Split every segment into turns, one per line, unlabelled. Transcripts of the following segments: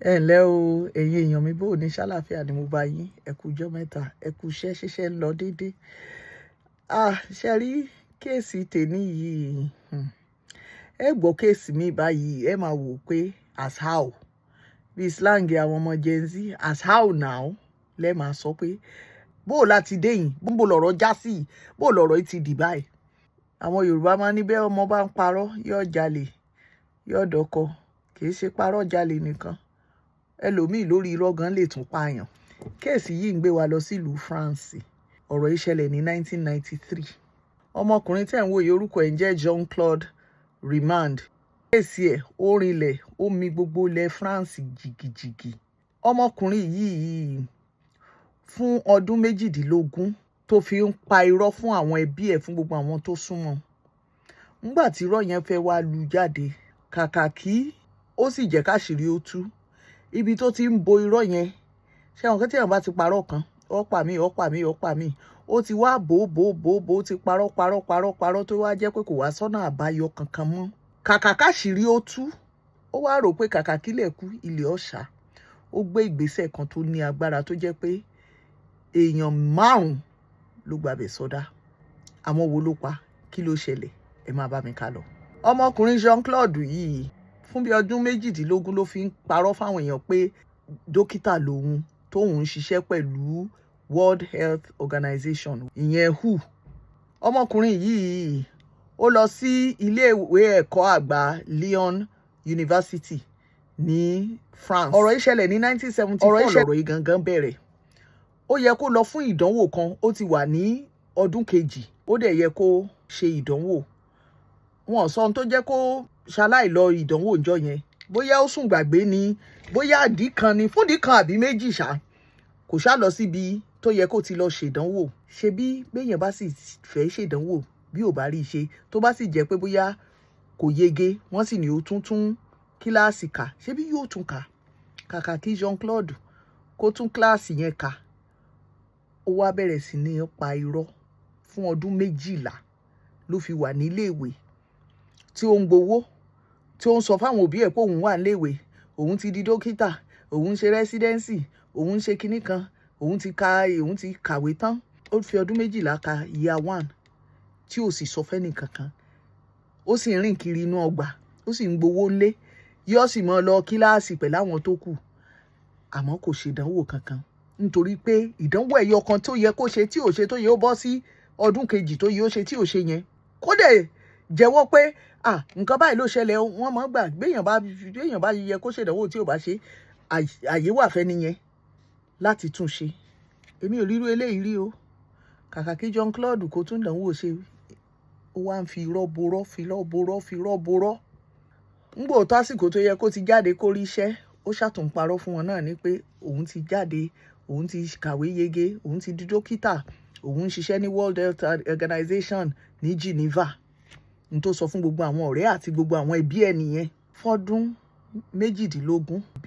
ẹ ǹlẹ́ o ẹ̀yin èèyàn mi, bó o ní ṣàlàáfíà ni mo bá yín. Ẹ kú ọjọ́ mẹ́ta, ẹ kú iṣẹ́, ṣíṣe ń lọ déédéé. Ṣe rí kéèsì tèmi yìí, ẹ gbọ́ kéèsì mi báyìí ẹ máa wò pé as how bí slang àwọn ọmọ Gen Z, as how now lẹ́ máa sọ pé bó o láti dé yìí, bó lọ̀rọ̀ já sí yìí, bó lọ̀rọ̀ yìí ti dì báyìí. Àwọn Yorùbá máa ní bẹ́ẹ̀ ọmọ bá ń parọ́ yóò jalè yóò dọkọ, kì í ṣe parọ́ jalè nìkan, ẹlòmíì lórí irọ́ gan lè tún pààyàn. Kéèsì yìí ń gbé wa lọ sílùú France. Ọ̀rọ̀ yìí ṣẹlẹ̀ ní 1993. Ọmọkùnrin tẹ̀ ń wòye orúkọ ẹ̀ ń jẹ́ Jean-Claude Rimand. Kéèsì ẹ̀ ó rinlẹ̀, ó mì gbogbo ilẹ̀ France jìgìjìgì. Ọmọkùnrin yìí fún ọdún 18 tó fi ń pa irọ́ fún àwọn ẹbí ẹ̀, fún gbogbo àwọn tó súnmọ́. Nígbà tí irọ́ yẹn fẹ́ wá lu jáde, kàkà kí ó sì jẹ́ káṣírí ó tú, ibi tó ti ń bo irọ́ yẹn, ṣé àwọn kẹ́tẹ́ yẹn bá ti parọ́ kan, ọ̀pá mi, ó ti wá bò ó ti parọ́ tó wá jẹ́ pé kò wá sọ́nà àbáyọ kankan mọ́. Kàkà káṣírí ó tú, ó wá rò pé kàkà kílẹ̀ kú ilẹ̀ ọ̀ṣà. Ó gbé ìgbésẹ̀ kan tó ní agbára tó jẹ́ pé èèyàn 5 ló gbàbẹ̀ sọdá. Àwọn wo ló pa? Kí ló ṣẹlẹ̀? Ẹ máa bá mi ká lọ. Ọmọkùnrin Jean-Claude yìí fún bí ọdún 18 ló fi ń parọ́ fáwọn èèyàn pé dókítà lòun, tóun ń ṣiṣẹ́ pẹ̀lú World Health Organization, ìyẹn WHO. Ọmọkùnrin yìí ó lọ sí iléèwé ẹ̀kọ́ àgbà Lyon University ní France. Ọ̀rọ̀ yìí ṣẹlẹ̀ ní 1974. Ọ̀rọ̀ yìí gangan bẹ̀rẹ̀. Ó yẹ kó lọ fún ìdánwò kan, ó ti wà ní ọdún kejì, ó dẹ̀ yẹ kó ṣe ìdánwò. Wọn sọ ohun tó jẹ́ kó ṣaláì lọ ìdánwò ọjọ́ yẹn, bóyá ó sùn gbàgbé ni, bóyá àdí kan ni, fúndì kan àbí méjì ṣá, kò ṣá lọ síbi tó yẹ kó ti lọ ṣèdánwò. Ṣebí béèyàn bá sì fẹ́ ṣèdánwò, bí ò bá rí i ṣe, tó bá sì jẹ́ pé bóyá kò yege, wọ́n sì ní ó tún kíláàsì kà, ṣebí yóò tún kà. Kàkà kí Jean-Claude kó tún kíláàsì yẹn kà, ó wá bẹ̀rẹ̀ sí ní pa irọ́ fún ọdún 12 ló fi wà níléèwé tí ó ń gbowó, tí ó ń sọ fáwọn òbí ẹ̀ pé òun wà níléèwé, òun ti di dókítà, òun ń ṣe rẹ́sídẹ́ǹsì, òun ń ṣe kinní kan, òun ti kàwé tán. Ó fi ọdún 12 ka year 1 tí ò sì sọ fẹ́ni kankan. Ó sì ń rìn kiri inú ọgbà, ó sì ń gbowó lé, yóò sì mọ́ lọ kíláàsì pẹ̀lú àwọn tó kù. Àmọ́ kò ṣèdánwò kankan nítorí pé ìdánwò ẹ̀yọ kan tó yẹ kó ṣe tí ò ṣe, tó yẹ ó bọ́ sí ọdún kejì tó yẹ ó ṣe tí ò ṣe yẹn, kó dẹ̀ jẹ́wọ́ pé nǹkan báyìí ló ṣẹlẹ̀, wọ́n mọ̀ gbà béèyàn bá yẹ kó ṣèdánwò tí ò bá ṣe, àyè wà fẹ́ nìyẹn láti tún ṣe. Èmi ò rírú eléyìí rí o. Kàkà kí Jean-Claude kó tún dánwò ṣe, ó wá ń fi irọ́ borọ́. Ńgbò tó àsìkò tó yẹ kó ti jáde kó rí iṣẹ́, ó ṣàtúnparọ́ fún wọn náà ní pé òun ti jáde, òun ti kàwé yege, òun ti di dókítà, òun ń ṣiṣẹ́ ní World Health Organization ní Geneva. N tó sọ fún gbogbo àwọn ọ̀rẹ́ àti gbogbo àwọn ẹbí ẹ̀ nìyẹn. Fọ́dún 18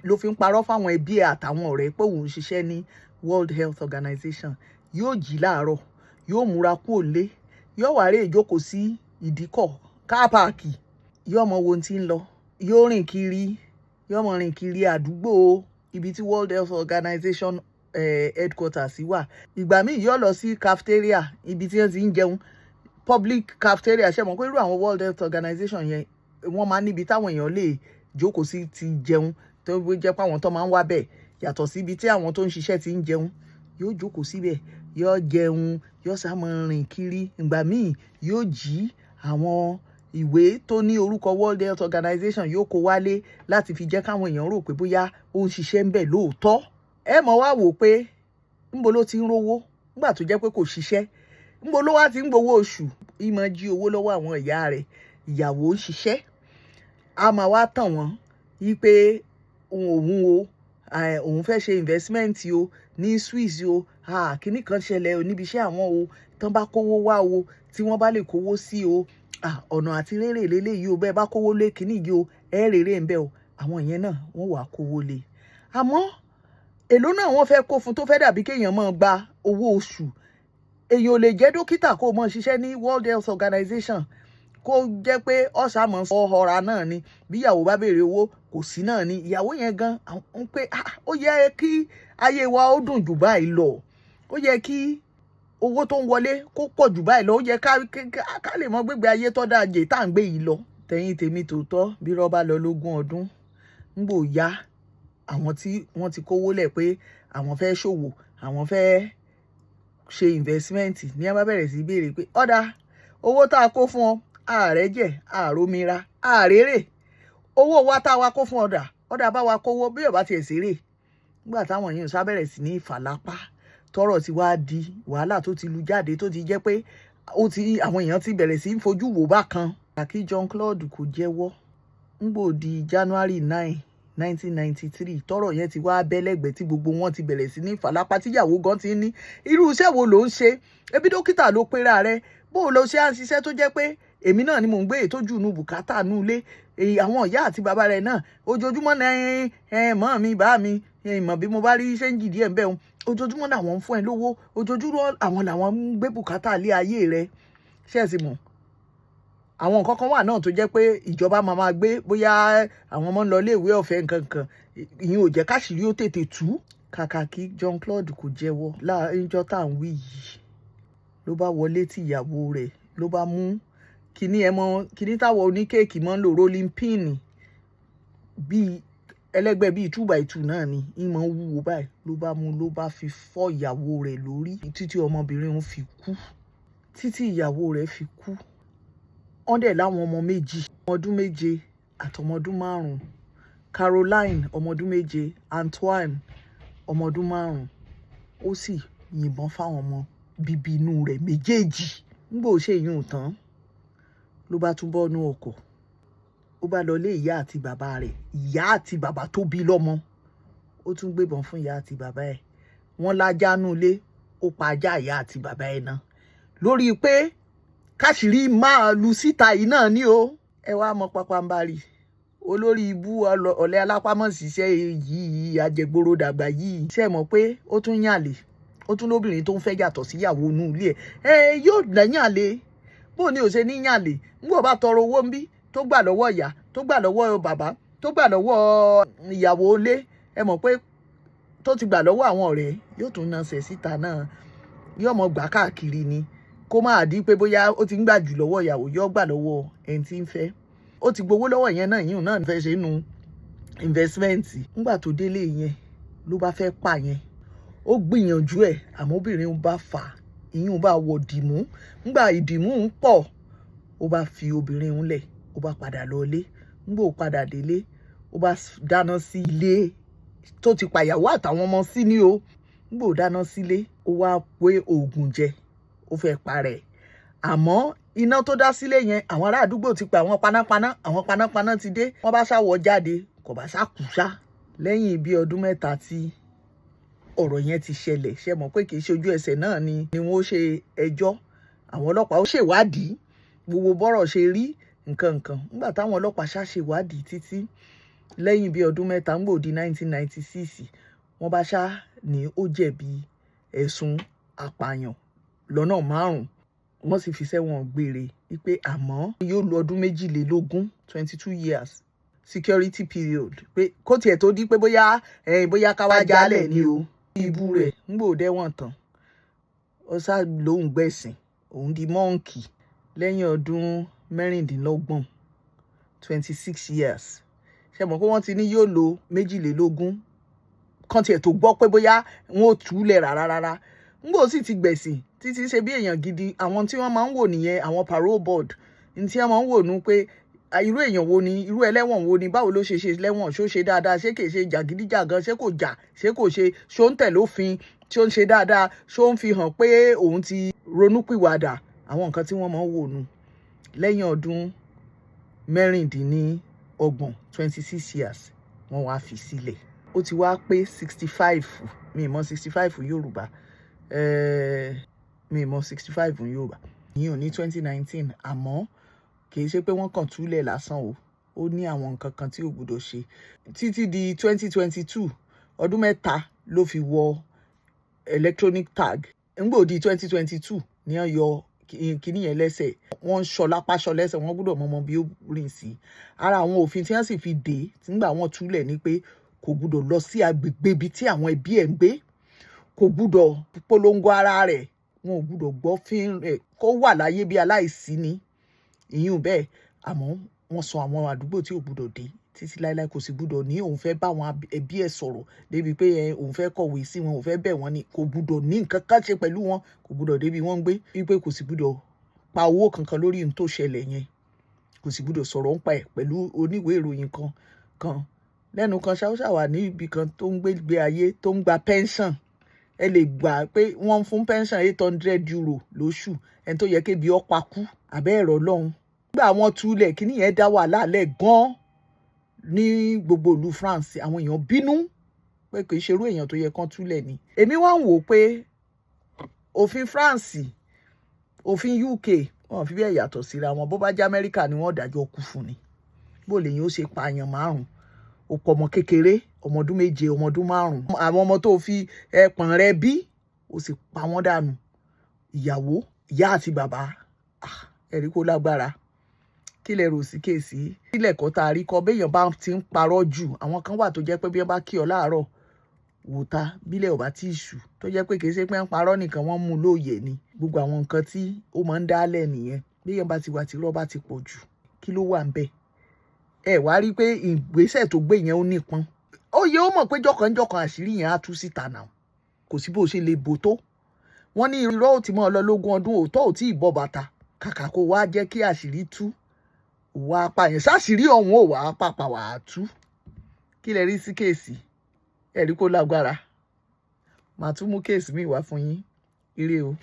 ló fi ń parọ́ fáwọn ẹbí ẹ̀ àtàwọn ọ̀rẹ́ pé òun ń ṣiṣẹ́ ní World Health Organization. Yóò jí láàárọ̀, yóò múra kúrò lé, yóò wá rè jókòó sí ìdíkọ̀ káàpáàkì, yóò mọ ohun tí ń lọ, yóò rìn kiri àdúgbò ibi tí World Health Organization headquarters wà. Ìgbà míì yóò lọ sí cafeteria, ibi tí wọ́n ti ń jẹun, public cafeteria. Ṣé mọ̀ pé irú àwọn World Health Organization yẹn wọ́n máa níbi táwọn èèyàn lè jókòó sí ti jẹun, tó jẹ́ pé àwọn tó máa ń wá bẹ̀ yàtọ̀ sí ibi tí àwọn tó ń ṣiṣẹ́ ti ń jẹun. Yóò jókòó síbẹ̀, yóò jẹun, yóò sá mọ́ rìn kiri. Ìgbà míì yóò jí àwọn ìwé tó ní orúkọ World Health Organization, yóò kó wálé láti fi jẹ́ káwọn èèyàn rò pé bóyá ó ń ṣiṣẹ́ ń bẹ̀ lóòótọ́. Ẹ mọ̀ wá wò pé ńbo ló ti ń rówó nígbà tó jẹ́ pé kò ṣiṣẹ́, ńbo ló wá ti ń gbowó oṣù, ìmọ̀ jí owó lọ́wọ́ àwọn ìyá rẹ̀, ìyàwó ń ṣiṣẹ́. A máa wá tàn wọ́n wípé òun fẹ́ ṣe investment o ní Swiss o, kíní kan ṣẹlẹ̀ o níbi iṣẹ́ àwọn o, tán bá kówó wá o, tí wọ́n bá lè kówó sí o, ọ̀nà àti rere lélẹ́yìí o, bẹ́ẹ̀ bá kówó lé kíní yìí o, rere ń bẹ o. Àwọn yẹn náà wọ́n wá kówó lé. Àmọ́ èló náà wọ́n fẹ́ kó fún tó fẹ́ dàbí kéèyàn máa gba owó oṣù. Èèyàn ò lè jẹ́ dókítà kó mọ̀ ṣiṣẹ́ ní World Health Organization kó jẹ́ pé ọ̀sàmọ̀ ọ̀họ̀ra náà ni bí ìyàwó bá béèrè owó kò sí náà ni ìyàwó yẹn gan ń pé ó yẹ kí ayé wa ó dùn jù báyìí lọ, ó yẹ kí owó tó ń wọlé kó pọ̀ jù báyìí lọ, ó yẹ ká lè mọ gbégbé ayé tó dáa jẹ́ tá à ń gbé yìí lọ. Tẹ̀yìn tèmi tòótọ́ bí rọ́bà lọ lógún ọdún ń gbò yá àwọn tí wọ́n ti kówó lẹ̀ pé àwọn fẹ́ ṣòwò àwọn fẹ́ ṣe investment ní ẹ bá bẹ̀rẹ̀ sí béèrè pé ọ̀dà owó tá a kó fún ọ ààrẹ jẹ àròmira àrèrè owó wa tá a wá kó fún ọ̀dà bá wa kówó bí ọba tiẹ̀ ṣeré. Nígbà táwọn yìí sá bẹ̀rẹ̀ sí ní ìfàlápá tọ́rọ̀ ti wá di wàhálà tó ti lu jáde tó ti jẹ́ pé àwọn èèyàn ti bẹ̀rẹ̀ sí í fojú wò bákan. Kí John Claude kò jẹ́wọ́ ńgbò di January 9, 1993 tọ́rọ̀ yẹn ti wá bẹ́lẹ́gbẹ̀ẹ́ tí gbogbo wọn ti bẹ̀rẹ̀ sí ní ìfàlápá tíyàwó gan ti ní irú iṣẹ́ wo ló ń ṣe, ebi dókítà ló pera rẹ̀, bó o lọ ṣe à ń ṣiṣẹ́ tó jẹ́ pé èmi náà ni mò ń gbé ètò jù nù bùkátà nù ilé àwọn ìyá àti bàbá rẹ̀ náà ojoojúmọ́ náà mọ́ mi bá mi mọ̀ bí mo bá rí ṣéǹjì díẹ̀ ń bẹ̀ wọn ojoojúmọ́ làwọn ń fún ẹ lówó ojoojúmọ́ àwọn làwọn ń gbé bùkátà lé ayé rẹ̀ ṣé ẹ sì mọ̀. Àwọn nǹkan kan wà náà tó jẹ́ pé ìjọba máa gbé bóyá àwọn ọmọ ń lọ iléèwé ọ̀fẹ́ nǹkan kan ìyẹn ò jẹ́ káṣírí ó tètè tú. Kàkà kí John Claude kò jẹ́wọ́ láàárín tá à ń wí yìí ló bá wọlé tí ìyàwó rẹ̀ ló bá mú kíní táwọn oníkéèkì máa ń lò rolling pin bíi ẹlẹ́gbẹ́ bíi 2x2 náà ni ìmọ̀ ń wúwo báyìí ló bá mú ló bá fi fọ́ ìyàwó rẹ̀ lórí títí ọmọbìnrin òun fi kú títí ìyàwó rẹ̀ fi kú. Wọ́n dẹ̀ láwọn ọmọ méjì ọmọdún 7 àtọmọdún 5 Caroline ọmọdún 7 Antoine ọmọdún 5 ó sì yìnbọn fáwọn ọmọ bíbí inú rẹ̀ méjèèjì. Nígbà ó ṣe yún tán ló bá tún bọ́nú ọkọ̀ ó bá lọ lé ìyá àti bàbá rẹ̀ ìyá àti bàbá tó bí lọ́mọ ó tún gbébọn fún ìyá àti bàbá ẹ̀ wọ́n lájà nú ilé ó pa ajá ìyá àti bàbá ẹ̀ náà lórí pé káṣírí máa lu síta yìí náà ni o. Ẹ wá mọ pápánbárì olórí ibú ọ̀lẹ alápámọ̀síṣẹ́ yìí àjẹgboro dàgbà yìí ṣe mọ̀ pé ó tún yànlè ó tún lóbìnrin tó ń fẹ́ yàtọ̀ síyàwó inú ilé ẹ̀ yóò lẹ́yànlé bó ni ò ṣe ní yànlè ńgbọ́ bá tọrọ owó ń bí tó gbà lọ́wọ́ ìyá tó gbà lọ́wọ́ bàbá tó gbà lọ́wọ́ ìyàwó ilé ẹ mọ̀ pé tó ti gbà lọ́wọ́ àwọn ọ̀rẹ́ yóò tún nasẹ̀ síta náà yóò mọ̀ gbà káàkiri ni kó máa di pé bóyá ó ti ń gbà jù lọ́wọ́ ìyàwó yóò gbà lọ́wọ́ ẹni tí ń fẹ́ ó ti gbowó lọ́wọ́ yẹn náà yíyún náà fẹ́ ṣe nu investment. Nígbà tó délé yẹn ló bá fẹ́ pa yẹn ó gbìyànjú ẹ̀ àmọ́ obìnrin bá fà á ìyún bá wọ dìmú nígbà ìdìmú ń pọ̀ ó bá fi obìnrin ń lẹ̀ ó bá padà lọlé nígbà ó padà délé ó bá dáná sí ilé tó ti pàyàwó àtàwọn ọmọ sí ni o nígbà ó dáná sílé ó wá pé oògùn jẹ ó fẹ́ parẹ́ àmọ́ iná tó dá sílé yẹn àwọn ará àdúgbò ti pa àwọn panápaná ti dé wọ́n bá ṣàwọ̀ jáde kò bá ṣàkúṣá. Lẹ́yìn bí ọdún 3 tí ọ̀rọ̀ yẹn ti ṣẹlẹ̀ ṣe mọ̀ pé kì í ṣe ojú ẹsẹ̀ náà ni wọ́n ṣe ẹjọ́ àwọn ọlọ́pàá ó ṣèwádìí gbogbo bọ́rọ̀ ṣe rí nǹkan nígbà táwọn ọlọ́pàá ṣàṣèwádìí títí lẹ́yìn bí ọdún 3 ń gbòdì 1996 wọ́n bá ṣá ní ó jẹ̀bi ẹ̀sùn apààyàn lọ́nà 5 wọ́n sì fi sẹ́wọ̀n gbére wípé àmọ́ yóò lo ọdún 22 22 years security period pé kó tiẹ̀ tó di pé bóyá káwá jálẹ̀ ni o. Ibú rẹ̀ ń gbò dẹ́wọ̀n tán ó sá lóhùn gbẹ̀sìn òun di mọ́ǹkì lẹ́yìn ọdún 26 26 years ṣe mọ̀ pé wọ́n ti ní yóò lo 22 kan tiẹ̀ tó gbọ́ pé bóyá wọn ò túlẹ̀ rárá ńgbò sì ti gbẹ̀sìn títí ṣe bí èèyàn gidi àwọn tí wọ́n máa ń wò nìyẹn àwọn parole board ní tí wọ́n máa ń wò nú pé irú èèyàn wo ni irú ẹlẹ́wọ̀n wo ni báwo ló ṣe lẹ́wọ̀n ṣó ṣe dáadáa ṣé kìí ṣe jàgídíjàgan ṣé kò jà ṣé kò ṣe ṣó ń tẹ̀lé òfin ṣó ń ṣe dáadáa ṣó ń fi hàn pé òun ti ronúpìwàdà àwọn nǹkan tí wọ́n máa ń wò nù. Lẹ́yìn ọdún 26 26 years wọ́n wá fi sílẹ̀ ó ti wá pé 65 mi mọ̀ 65 Yorùbá mi mọ̀ 65 Yorùbá yìí ò ní 2019 àmọ́ kì í ṣe pé wọ́n kàn túlẹ̀ lásán o ó ní àwọn nǹkan kan tí ò gbọdọ̀ ṣe títí di 2022 ọdún 3 ló fi wọ electronic tag ńgbò di 2022 ní wọ́n yọ kíní yẹn lẹ́sẹ̀ wọ́n ń ṣọ lápá ṣọ lẹ́sẹ̀ wọ́n gbọ́dọ̀ mọ bí ó rìn sí. Ara àwọn òfin tí wọ́n sì fi dè nígbà wọ́n túlẹ̀ ni pé kò gbọ́dọ̀ lọ sí agbègbè ibi tí àwọn ẹbí ẹ̀ ń gbé, kò gbọ́dọ̀ polongo ara rẹ̀, wọn ò gbọ́dọ̀ gbọ́ fín rẹ̀, kó wà láyé bí aláìsí ni ìyún bẹ́ẹ̀. Àmọ́ wọ́n sọ àwọn àdúgbò tí ò gbọ́dọ̀ dé títí láéláé, kò sì gbọ́dọ̀ ní òun fẹ́ bá àwọn ẹbí ẹ̀ sọ̀rọ̀ débi pé òun fẹ́ kọ̀wé sí wọn, òun fẹ́ bẹ̀ wọ́n ni, kò gbọ́dọ̀ ní nǹkan kan ṣe pẹ̀lú wọn, kò gbọ́dọ̀ débi wọ́n ń gbé, wípé kò sì gbọ́dọ̀ pa owó kankan lórí ohun tó ṣẹlẹ̀ yẹn, kò sì gbọ́dọ̀ sọ̀rọ̀ ń pa ẹ̀ pẹ̀lú oníwèé ìròyìn kan lẹ́nu kan ṣáúṣà wà ní ibì kan tó ń gbé ayé tó ń gba pension. Ẹ lè gbà pé wọ́n ń fún pension €800 lóṣù, ẹni tó yẹ kébi ó pa kú àbẹ́ ẹ̀rọ lọ́hùn. Nígbà wọn túlẹ̀ kíní yẹn dá wàhálà lẹ̀ gan-an ní gbogbo ìlú France. Àwọn èèyàn bínú pé kì í ṣerú èèyàn tó yẹ kán túlẹ̀ ni. Èmi wá ń wò pé òfin France, òfin UK wọn fi bẹ́ẹ̀ yàtọ̀ síra wọn. Bó bá jẹ́ Amẹ́ríkà ni wọ́n dájọ́ kú fún ni. Bó lè yín ó ṣe pààyàn 5, ó pọ̀ ọmọ kékeré, ọmọ ọdún 7, ọmọ ọdún 5. Àwọn ọmọ tó fi ẹpọ̀n rẹ bí, ó sì pa wọ́n dànù. Ìyàwó, ìyá àti bàbá, ẹ̀rí kó lágbára. Kí lẹ rò sí kéèsì? Ilẹ̀ kọ́ tá a rí kọ́ béèyàn bá ti ń parọ́ jù. Àwọn kan wà tó jẹ́ pé bí wọ́n bá kí ọ láàárọ̀ wò ta bílẹ̀ ò bá tí ì ṣú, tó jẹ́ pé kì í ṣe pé ń parọ́ nìkan, wọ́n mú lóye ni. Gbogbo àwọn nǹkan tí ó máa ń dálẹ̀ nìyẹn. Béèyàn bá ti wà tí irọ́ bá ti pọ̀ jù, kí ló wà ń bẹ̀? Ẹ wá rí pé ìgbésẹ̀ tó gbé yẹn ó nípọn. Ó yẹ ó mọ̀ pé jọ̀kanjọ̀kan àṣírí yẹn á tú síta náà. Kò sí bó ṣe lè bò tó. Wọ́n ní irọ́ ò tí mọ́ ọ lọ lógún ọdún, òótọ́ ò tí ì bọ́ bàtà. Kàkà kó wá jẹ́ kí àṣírí tú, wà á pa yẹn sáṣírí ọ̀hún ò wà á pàpà wà á tú. Kí lẹ rí sí kéèsì? Ẹ̀rí kó lágbára. Màá tún mú kéèsì mi wá fún yín. Ire o.